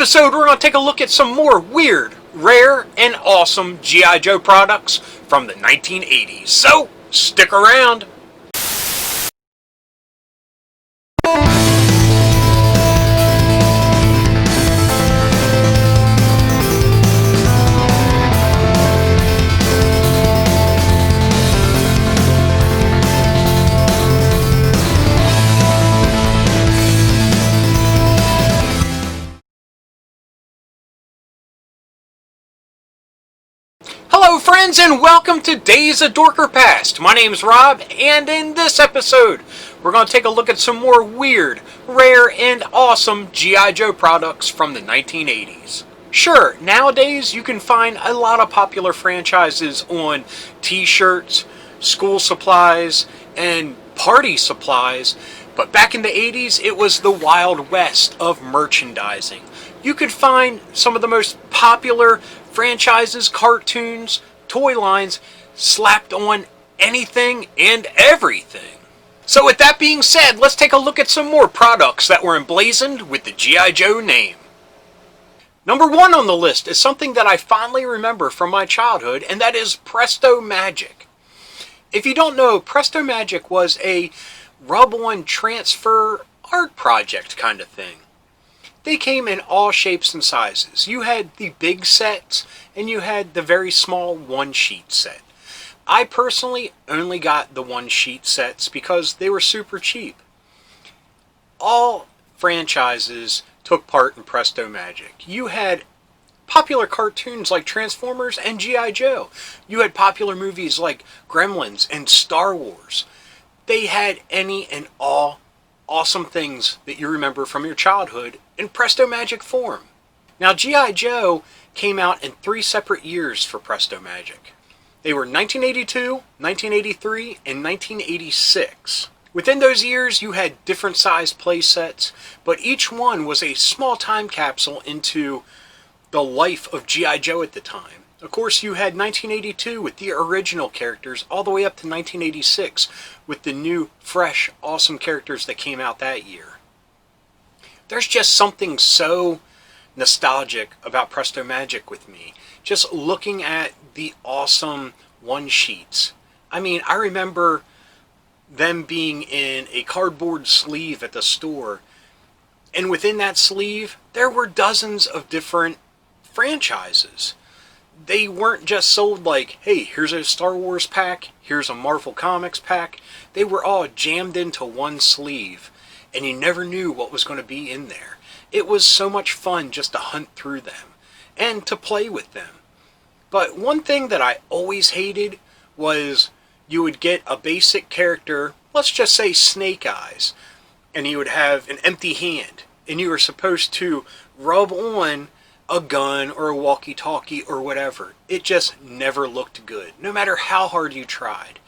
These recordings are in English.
episode, we're going to take a look at some more weird, rare, and awesome G.I. Joe products from the 1980s. So, stick around. Hello friends and welcome to Days of Dorker Past. My name's Rob, and in this episode we're going to take a look at some more weird, rare, and awesome G.I. Joe products from the 1980s. Sure, nowadays you can find a lot of popular franchises on t-shirts, school supplies, and party supplies, but back in the 80s it was the Wild West of merchandising. You could find some of the most popular franchises, cartoons, toy lines slapped on anything and everything. So with that being said, let's take a look at some more products that were emblazoned with the G.I. Joe name. Number one on the list is something that I fondly remember from my childhood, and that is Presto Magic. If you don't know, Presto Magic was a rub-on transfer art project kind of thing. They came in all shapes and sizes. You had the big sets, and you had the very small one-sheet set. I personally only got the one-sheet sets because they were super cheap. All franchises took part in Presto Magic. You had popular cartoons like Transformers and G.I. Joe. You had popular movies like Gremlins and Star Wars. They had any and all awesome things that you remember from your childhood in Presto Magic form. Now, G.I. Joe came out in 3 separate years for Presto Magic. They were 1982, 1983, and 1986. Within those years, you had different sized play sets, but each one was a small time capsule into the life of G.I. Joe at the time. Of course, you had 1982 with the original characters, all the way up to 1986 with the new, fresh, awesome characters that came out that year. There's just something so nostalgic about Presto Magic with me. Just looking at the awesome one-sheets. I mean, I remember them being in a cardboard sleeve at the store, and within that sleeve, there were dozens of different franchises. They weren't just sold like, hey, here's a Star Wars pack, here's a Marvel Comics pack. They were all jammed into one sleeve, and you never knew what was going to be in there. It was so much fun just to hunt through them and to play with them. But one thing that I always hated was you would get a basic character, let's just say Snake Eyes, and he would have an empty hand, and you were supposed to rub on a gun or a walkie-talkie or whatever. It just never looked good, no matter how hard you tried.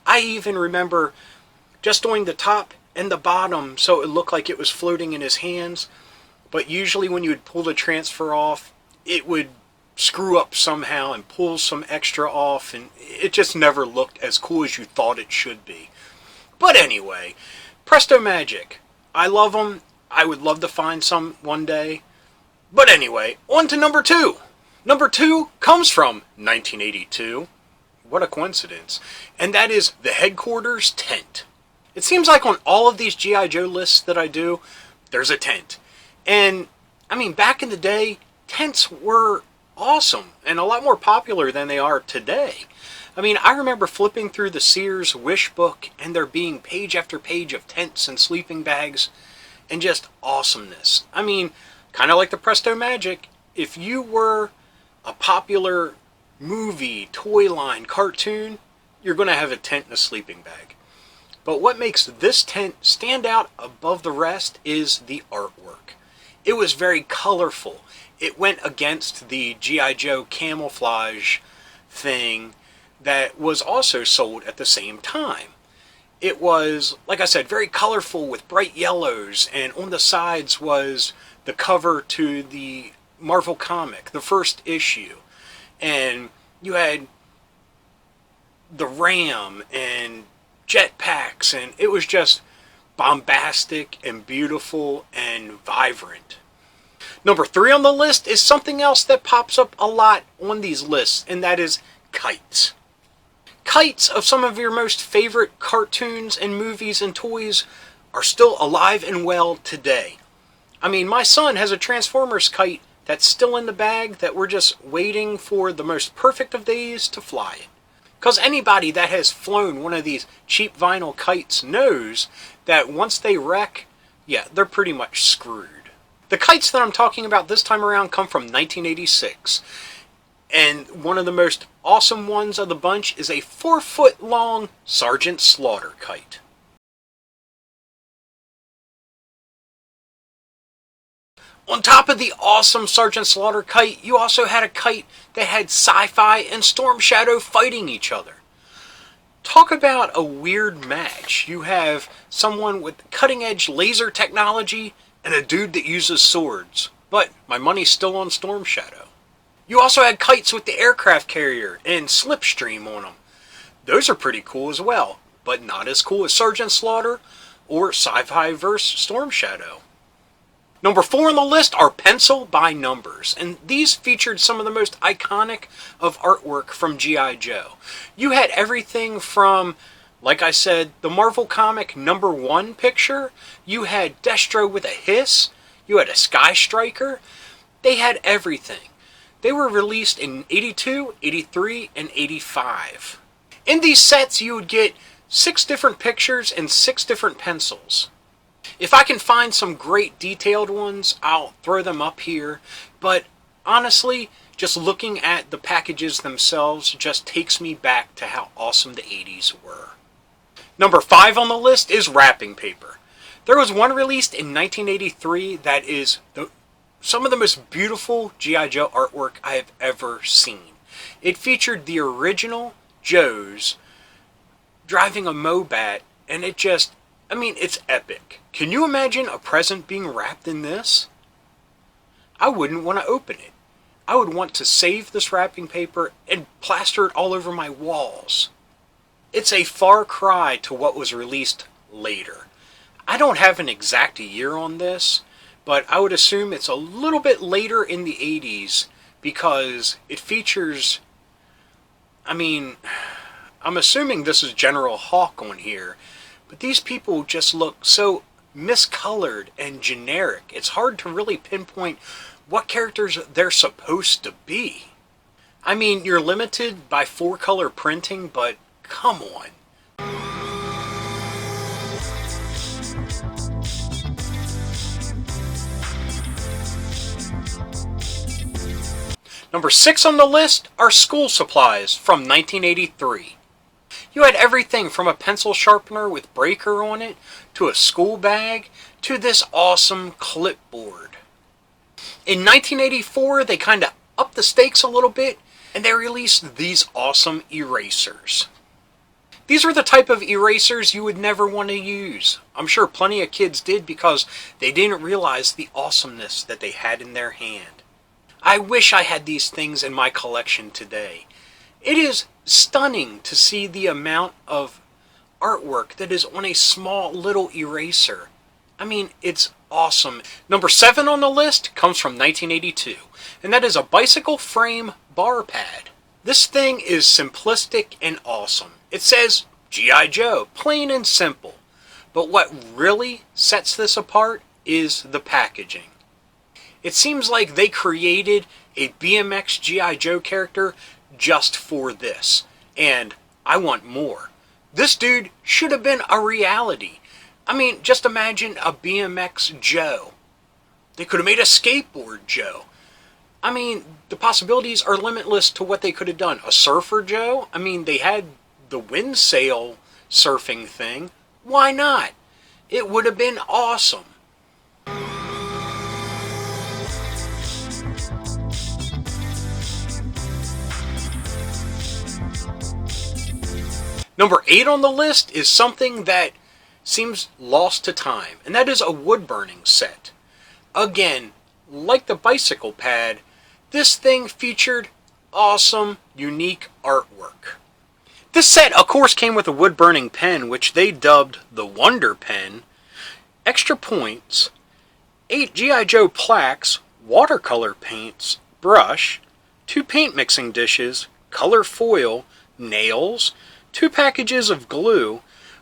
I even remember just doing the top and the bottom so it looked like it was floating in his hands, but usually when you would pull the transfer off, it would screw up somehow and pull some extra off, and it just never looked as cool as you thought it should be. But anyway, Presto Magic. I love them. I would love to find some one day. But anyway, on to number 2. Number 2 comes from 1982. What a coincidence. And that is the headquarters tent. It seems like on all of these G.I. Joe lists that I do, there's a tent. And, I mean, back in the day, tents were awesome and a lot more popular than they are today. I mean, I remember flipping through the Sears Wish book and there being page after page of tents and sleeping bags and just awesomeness. I mean, kind of like the Presto Magic, if you were a popular movie, toy line, cartoon, you're going to have a tent and a sleeping bag. But what makes this tent stand out above the rest is the artwork. It was very colorful. It went against the G.I. Joe camouflage thing that was also sold at the same time. It was, like I said, very colorful with bright yellows, and on the sides was the cover to the Marvel comic, the first issue. And you had the Ram and jetpacks, and it was just bombastic and beautiful and vibrant. Number 3 on the list is something else that pops up a lot on these lists, and that is kites. Kites of some of your most favorite cartoons and movies and toys are still alive and well today. I mean, my son has a Transformers kite that's still in the bag that we're just waiting for the most perfect of days to fly it. Because anybody that has flown one of these cheap vinyl kites knows that once they wreck, yeah, they're pretty much screwed. The kites that I'm talking about this time around come from 1986. And one of the most awesome ones of the bunch is a 4-foot long Sergeant Slaughter kite. On top of the awesome Sergeant Slaughter kite, you also had a kite that had Sci-Fi and Storm Shadow fighting each other. Talk about a weird match. You have someone with cutting-edge laser technology and a dude that uses swords. But my money's still on Storm Shadow. You also had kites with the aircraft carrier and Slipstream on them. Those are pretty cool as well, but not as cool as Sergeant Slaughter or Sci-Fi vs. Storm Shadow. Number 4 on the list are pencil by numbers, and these featured some of the most iconic of artwork from G.I. Joe. You had everything from, like I said, the Marvel comic number 1 picture. You had Destro with a hiss. You had a Sky Striker. They had everything. They were released in 82, 83, and 85. In these sets, you would get 6 different pictures and 6 different pencils. If I can find some great detailed ones, I'll throw them up here. But honestly, just looking at the packages themselves just takes me back to how awesome the 80s were. Number 5 on the list is wrapping paper. There was one released in 1983 that is some of the most beautiful G.I. Joe artwork I have ever seen. It featured the original Joes driving a Mobat, and it's epic. Can you imagine a present being wrapped in this? I wouldn't want to open it. I would want to save this wrapping paper and plaster it all over my walls. It's a far cry to what was released later. I don't have an exact year on this, but I would assume it's a little bit later in the 80s because it features, I'm assuming this is General Hawk on here, but these people just look so miscolored and generic. It's hard to really pinpoint what characters they're supposed to be. I mean, you're limited by 4-color printing, but come on. Number 6 on the list are school supplies from 1983. You had everything from a pencil sharpener with breaker on it, to a school bag, to this awesome clipboard. In 1984, they kind of upped the stakes a little bit, and they released these awesome erasers. These were the type of erasers you would never want to use. I'm sure plenty of kids did because they didn't realize the awesomeness that they had in their hand. I wish I had these things in my collection today. It is stunning to see the amount of artwork that is on a small little eraser. It's awesome. Number 7 on the list comes from 1982, and that is a bicycle frame bar pad. This thing is simplistic and awesome. It says G.I. Joe, plain and simple. But what really sets this apart is the packaging. It seems like they created a BMX G.I. Joe character just for this, and I want more. This dude should have been a reality. Just imagine a BMX Joe. They could have made a skateboard Joe. The possibilities are limitless to what they could have done. A surfer Joe? They had the wind sail surfing thing. Why not? It would have been awesome. Number 8 on the list is something that seems lost to time, and that is a wood burning set. Again, like the bicycle pad, this thing featured awesome, unique artwork. This set, of course, came with a wood burning pen, which they dubbed the Wonder Pen, extra points, 8 G.I. Joe plaques, watercolor paints, brush, 2 paint mixing dishes, color foil, nails, 2 packages of glue,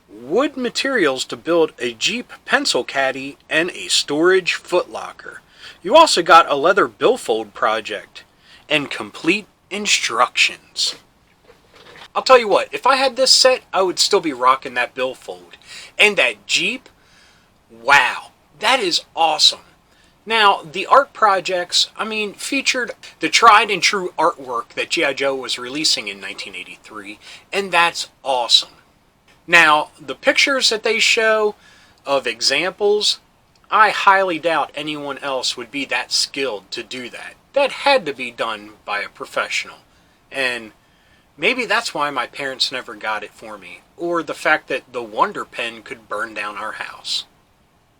wood materials to build a Jeep pencil caddy, and a storage footlocker. You also got a leather billfold project and complete instructions. I'll tell you what, if I had this set, I would still be rocking that billfold. And that Jeep, wow, that is awesome. Now, the art projects, featured the tried and true artwork that G.I. Joe was releasing in 1983, and that's awesome. Now, the pictures that they show of examples, I highly doubt anyone else would be that skilled to do that. That had to be done by a professional. And maybe that's why my parents never got it for me, or the fact that the Wonder Pen could burn down our house.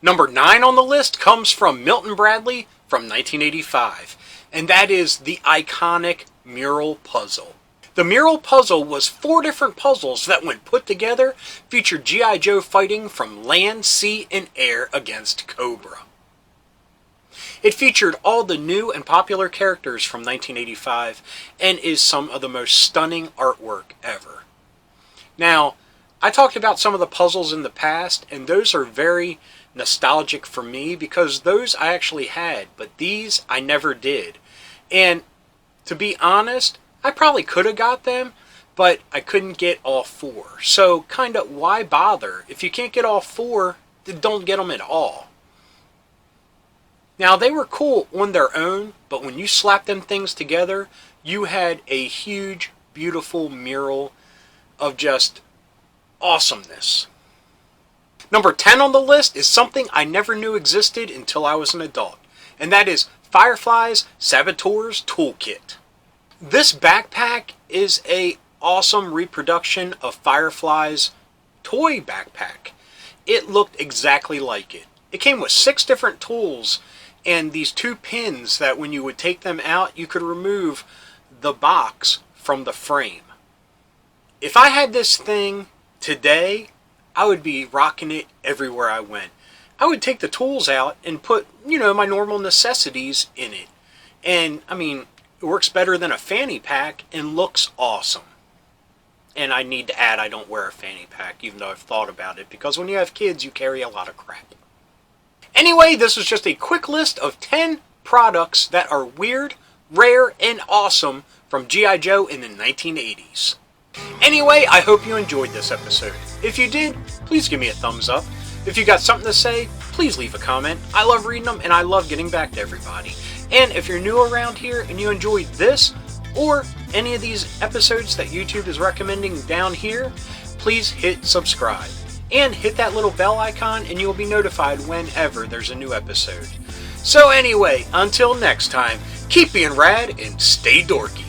Number 9 on the list comes from Milton Bradley from 1985, and that is the iconic Mural puzzle. The Mural puzzle was 4 different puzzles that, when put together, featured G.I. Joe fighting from land, sea, and air against Cobra. It featured all the new and popular characters from 1985 and is some of the most stunning artwork ever. Now, I talked about some of the puzzles in the past, and those are very nostalgic for me because those I actually had, but these I never did. And to be honest, I probably could have got them, but I couldn't get all 4. So kinda why bother? If you can't get all 4, then don't get them at all. Now, they were cool on their own, but when you slap them things together, you had a huge, beautiful mural of just awesomeness. Number 10 on the list is something I never knew existed until I was an adult, and that is Firefly's Saboteur's Toolkit. This backpack is a awesome reproduction of Firefly's toy backpack. It looked exactly like it. It came with 6 different tools and these 2 pins that when you would take them out, you could remove the box from the frame. If I had this thing today, I would be rocking it everywhere I went. I would take the tools out and put, my normal necessities in it. And, it works better than a fanny pack and looks awesome. And I need to add, I don't wear a fanny pack, even though I've thought about it, because when you have kids, you carry a lot of crap. Anyway, this is just a quick list of 10 products that are weird, rare, and awesome from G.I. Joe in the 1980s. Anyway, I hope you enjoyed this episode. If you did, please give me a thumbs up. If you got something to say, please leave a comment. I love reading them and I love getting back to everybody. And if you're new around here and you enjoyed this or any of these episodes that YouTube is recommending down here, please hit subscribe. And hit that little bell icon and you'll be notified whenever there's a new episode. So anyway, until next time, keep being rad and stay dorky.